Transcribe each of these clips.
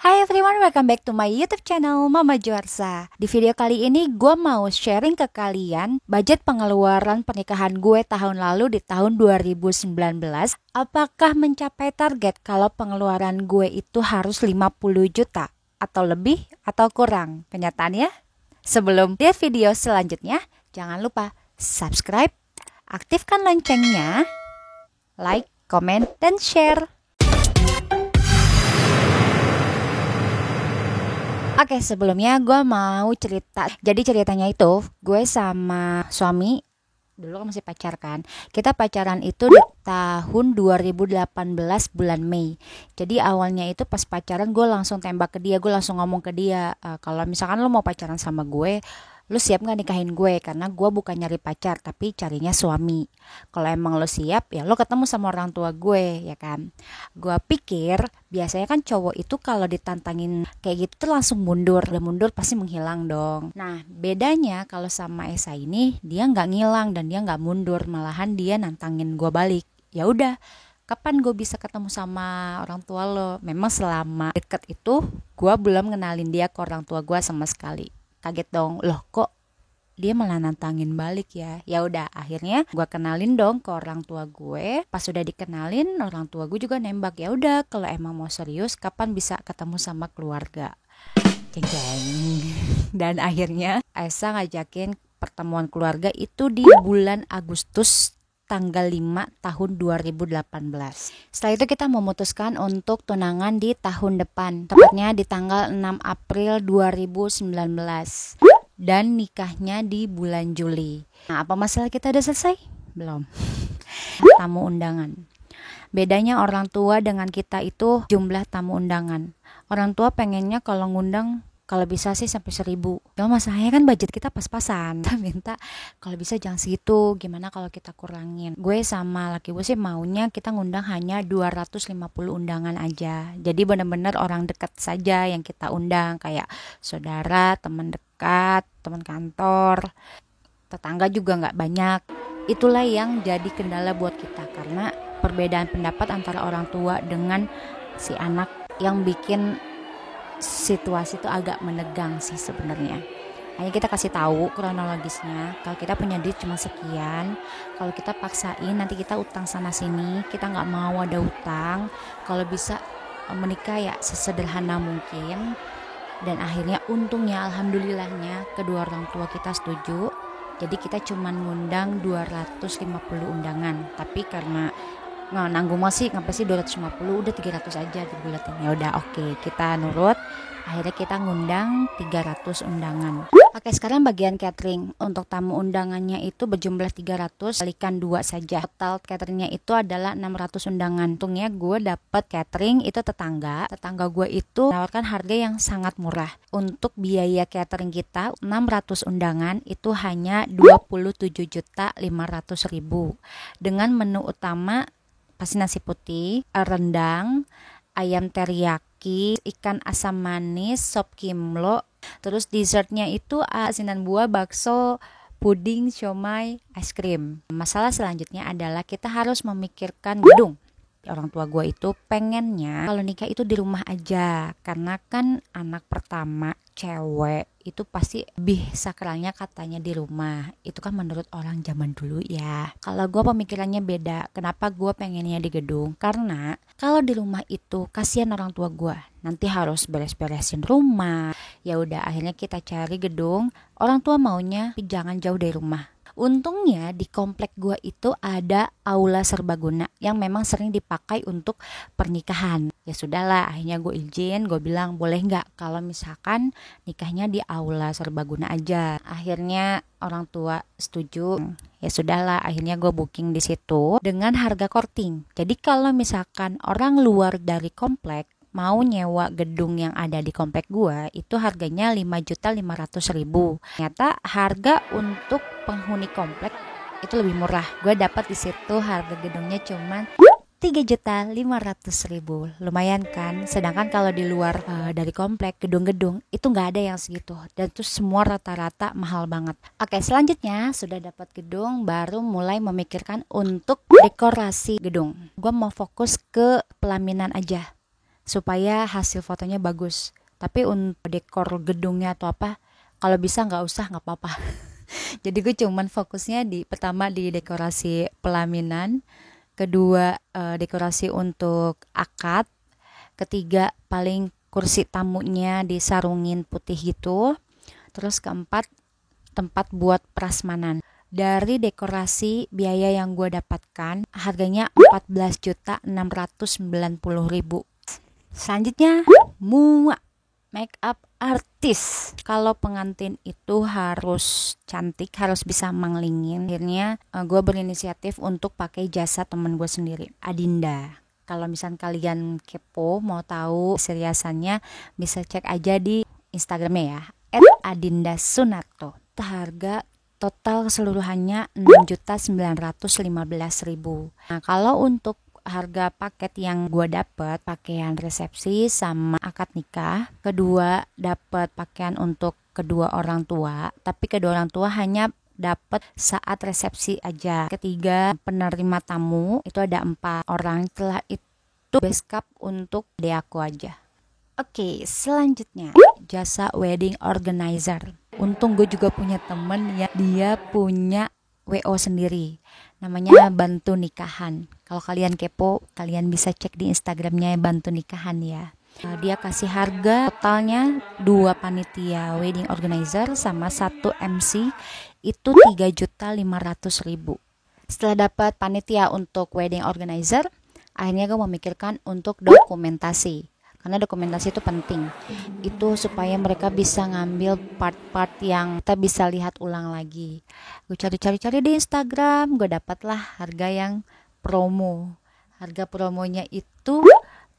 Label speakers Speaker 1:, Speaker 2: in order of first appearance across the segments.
Speaker 1: Hai everyone, welcome back to my YouTube channel Mama Juarsa. Di video kali ini gue mau sharing ke kalian budget pengeluaran pernikahan gue tahun lalu di tahun 2019. Apakah mencapai target kalau pengeluaran gue itu harus 50 juta atau lebih atau kurang? Kenyataannya, sebelum lihat video selanjutnya, jangan lupa subscribe, aktifkan loncengnya, like, comment, dan share. Oke, sebelumnya gue mau cerita. Jadi ceritanya itu, gue sama suami, dulu kan masih pacar kan. Kita pacaran itu di tahun 2018 bulan Mei. Jadi awalnya itu pas pacaran gue langsung tembak ke dia. Gue langsung ngomong ke dia, kalau misalkan lo mau pacaran sama gue, lo siap gak nikahin gue? Karena gue bukan nyari pacar, tapi carinya suami. Kalau emang lo siap, ya lo ketemu sama orang tua gue, ya kan. Gue pikir biasanya kan cowok itu kalau ditantangin kayak gitu tuh langsung mundur. Udah mundur pasti menghilang dong. Nah bedanya kalau sama Esa ini, dia gak ngilang dan dia gak mundur. Malahan dia nantangin gue balik. Ya udah, kapan gue bisa ketemu sama orang tua lo? Memang selama deket itu gue belum ngenalin dia ke orang tua gue sama sekali. Kaget dong, loh kok dia malah nantangin balik ya. Ya udah, akhirnya gue kenalin dong ke orang tua gue. Pas sudah dikenalin, orang tua gue juga nembak, ya udah kalau emang mau serius kapan bisa ketemu sama keluarga. Jeng jeng. Dan akhirnya Esa ngajakin pertemuan keluarga itu di bulan Agustus tanggal 5 tahun 2018. Setelah itu kita memutuskan untuk tunangan di tahun depan, tepatnya di tanggal 6 April 2019. Dan nikahnya di bulan Juli. Nah, apa masalah kita udah selesai? Belum. Tamu undangan. Bedanya orang tua dengan kita itu jumlah tamu undangan. Orang tua pengennya kalau ngundang kalau bisa sih sampai 1.000. Cuma masalahnya kan budget kita pas-pasan. Kita minta kalau bisa jangan segitu. Gimana kalau kita kurangin? Gue sama laki gue sih maunya kita ngundang hanya 250 undangan aja. Jadi benar-benar orang dekat saja yang kita undang, kayak saudara, teman dekat, teman kantor, tetangga juga nggak banyak. Itulah yang jadi kendala buat kita karena perbedaan pendapat antara orang tua dengan si anak yang bikin situasi itu agak menegang sih sebenarnya. Hanya kita kasih tahu kronologisnya, kalau kita punya duit cuma sekian, kalau kita paksain nanti kita utang sana sini, kita nggak mau ada utang. Kalau bisa menikah ya sesederhana mungkin. Dan akhirnya untungnya alhamdulillahnya kedua orang tua kita setuju. Jadi kita cuma ngundang 250 undangan. Tapi karena nanggung masih ngapa sih 250, udah 300 aja dibulatin. Ya udah oke, kita nurut. Akhirnya kita ngundang 300 undangan. Oke, sekarang bagian catering. Untuk tamu undangannya itu berjumlah 300 kalikan 2 saja. Total cateringnya itu adalah 600 undangan. Untungnya gue dapet catering itu tetangga gue itu menawarkan harga yang sangat murah. Untuk biaya catering kita 600 undangan itu hanya 27.500.000 dengan menu utama pasti nasi putih, rendang, ayam teriyaki, ikan asam manis, sop kimlo. Terus dessertnya itu asinan buah, bakso, puding, siomay, es krim. Masalah selanjutnya adalah kita harus memikirkan gedung. Orang tua gue itu pengennya kalau nikah itu di rumah aja, karena kan anak pertama cewek itu pasti lebih sakralnya katanya di rumah. Itu kan menurut orang zaman dulu ya. Kalau gue pemikirannya beda. Kenapa gue pengennya di gedung? Karena kalau di rumah itu kasihan orang tua gue, nanti harus beres-beresin rumah. Ya udah, akhirnya kita cari gedung. Orang tua maunya jangan jauh dari rumah. Untungnya di komplek gue itu ada aula serbaguna yang memang sering dipakai untuk pernikahan. Ya sudahlah, akhirnya gue izin, gue bilang boleh nggak kalau misalkan nikahnya di aula serbaguna aja. Akhirnya orang tua setuju. Ya sudahlah, akhirnya gue booking di situ dengan harga korting. Jadi kalau misalkan orang luar dari komplek mau nyewa gedung yang ada di komplek gua itu harganya 5.500.000. Ternyata harga untuk penghuni komplek itu lebih murah. Gua dapat di situ harga gedungnya cuma 3.500.000. Lumayan kan? Sedangkan kalau di luar dari komplek gedung-gedung itu nggak ada yang segitu. Dan itu semua rata-rata mahal banget. Oke, selanjutnya sudah dapat gedung, baru mulai memikirkan untuk dekorasi gedung. Gua mau fokus ke pelaminan aja. supaya hasil fotonya bagus. Tapi untuk dekor gedungnya atau apa, kalau bisa nggak usah, nggak apa-apa. Jadi gue cuman fokusnya pertama di dekorasi pelaminan, kedua dekorasi untuk akad, ketiga paling kursi tamunya disarungin putih gitu, terus keempat tempat buat prasmanan. Dari dekorasi biaya yang gue dapatkan harganya 14.690.000. Selanjutnya mua make up artis. Kalau pengantin itu harus cantik, harus bisa manglingin. Akhirnya gue berinisiatif untuk pakai jasa temen gue sendiri, Adinda. Kalau misalnya kalian kepo mau tahu seriasannya, bisa cek aja di Instagramnya ya, @adindasunarto. Harga total keseluruhannya 6.915.000. Nah, kalau untuk harga paket yang gue dapet, pakaian resepsi sama akad nikah, kedua dapat pakaian untuk kedua orang tua, tapi kedua orang tua hanya dapat saat resepsi aja. Ketiga, penerima tamu itu ada 4 orang. Setelah itu base cap untuk adek aku aja. Oke, selanjutnya jasa wedding organizer. Untung gue juga punya temen ya, dia punya WO sendiri, namanya Bantu Nikahan. Kalau kalian kepo, kalian bisa cek di Instagramnya Bantu Nikahan ya. Dia kasih harga totalnya 2 panitia wedding organizer sama 1 MC itu 3.500.000. Setelah dapat panitia untuk wedding organizer, akhirnya gue memikirkan untuk dokumentasi. Karena dokumentasi itu penting. Itu supaya mereka bisa ngambil part-part yang kita bisa lihat ulang lagi. Gue cari-cari di Instagram, gue dapatlah harga yang promo. Harga promonya itu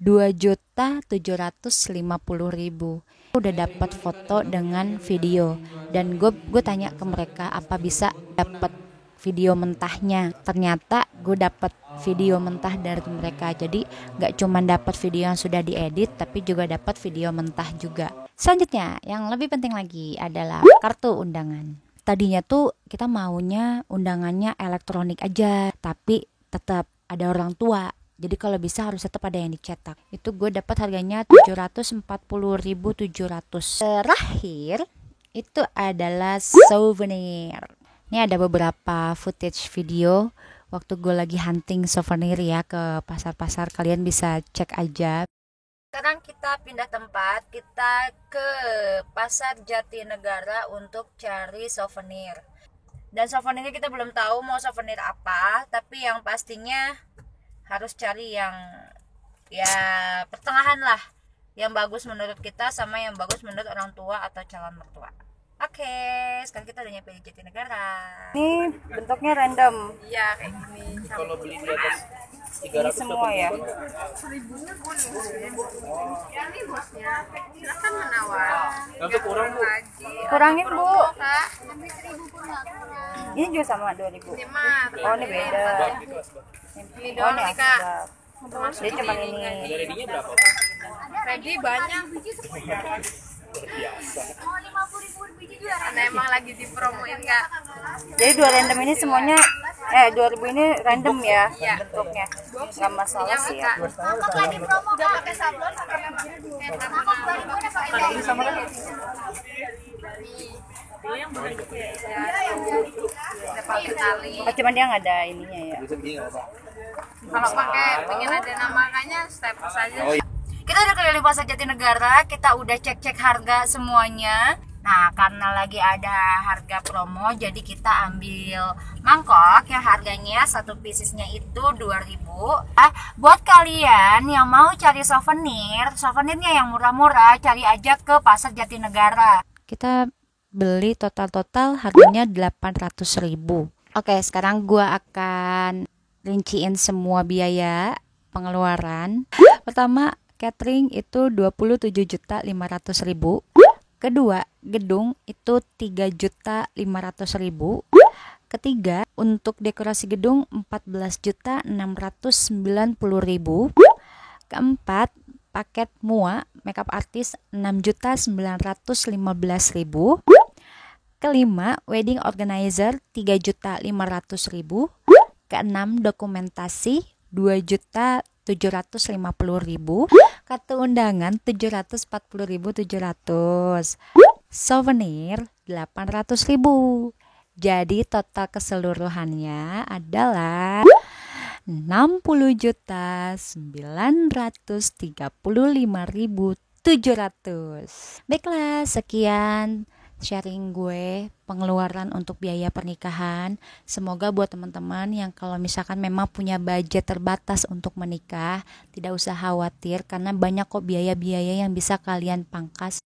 Speaker 1: 2.750.000. Udah dapat foto dengan video. Dan gue tanya ke mereka apa bisa dapat video mentahnya. Ternyata gue dapat video mentah dari mereka. Jadi gak cuma dapat video yang sudah diedit, tapi juga dapat video mentah juga. Selanjutnya yang lebih penting lagi adalah kartu undangan. Tadinya tuh kita maunya undangannya elektronik aja, tapi tetap ada orang tua. Jadi kalau bisa harus tetap ada yang dicetak. Itu gue dapat harganya 740.700. Terakhir itu adalah souvenir. Ini ada beberapa footage video waktu gue lagi hunting souvenir ya ke pasar-pasar. Kalian bisa cek aja. Sekarang kita pindah tempat, kita ke Pasar Jatinegara untuk cari souvenir. Dan souvenirnya kita belum tahu mau souvenir apa, tapi yang pastinya harus cari yang ya pertengahan lah, yang bagus menurut kita sama yang bagus menurut orang tua atau calon mertua. Oke, sekarang kita udah nyampe di Jatinegara. Ini bentuknya random. Iya, kayak gini. Kalau beli di atas 300 ini semua ya. 1.000-nya boleh. Ya ini bosnya. Silakan menawar. Untuk kurang Bu. Kurangin Bu. Kak. Sampai 1.000 pun enggak kurang. Ini juga sama 2.000. Oh, ini beda. Ini doang nih Kak. Dia cuma ini. Ready-nya berapa? Ready banyak. Oh, 50.000 biji juga. Karena emang lagi dipromoin Kak. Jadi 2 random ini semuanya 2.000 ini random ya, iya, bentuknya. Enggak masalah sih ya. Mama kan di promo udah pakai sablon sama yang sama kan? Yang cuman dia nggak ada ininya ya. Kalau pakai pengen ada namanya step saja. Kita udah keliling Pasar Jatinegara, kita udah cek-cek harga semuanya. Nah, karena lagi ada harga promo, jadi kita ambil mangkok yang harganya satu piecesnya itu 2.000. Buat kalian yang mau cari souvenirnya yang murah-murah, cari aja ke Pasar Jatinegara. Kita beli total harganya 800.000. Oke, sekarang gua akan rinciin semua biaya pengeluaran. Pertama, catering itu 27.500.000. Kedua, gedung itu 3.500.000. Ketiga, untuk dekorasi gedung 14.690.000. Keempat, paket MUA makeup artist 6.915.000. Kelima, wedding organizer 3.500.000. Keenam, dokumentasi 2.300.000. 750.000, kartu undangan 740.700, souvenir 800.000. Jadi total keseluruhannya adalah 60.935.700. Baiklah, sekian sharing gue pengeluaran untuk biaya pernikahan. Semoga buat teman-teman yang kalau misalkan memang punya budget terbatas untuk menikah, tidak usah khawatir karena banyak kok biaya-biaya yang bisa kalian pangkas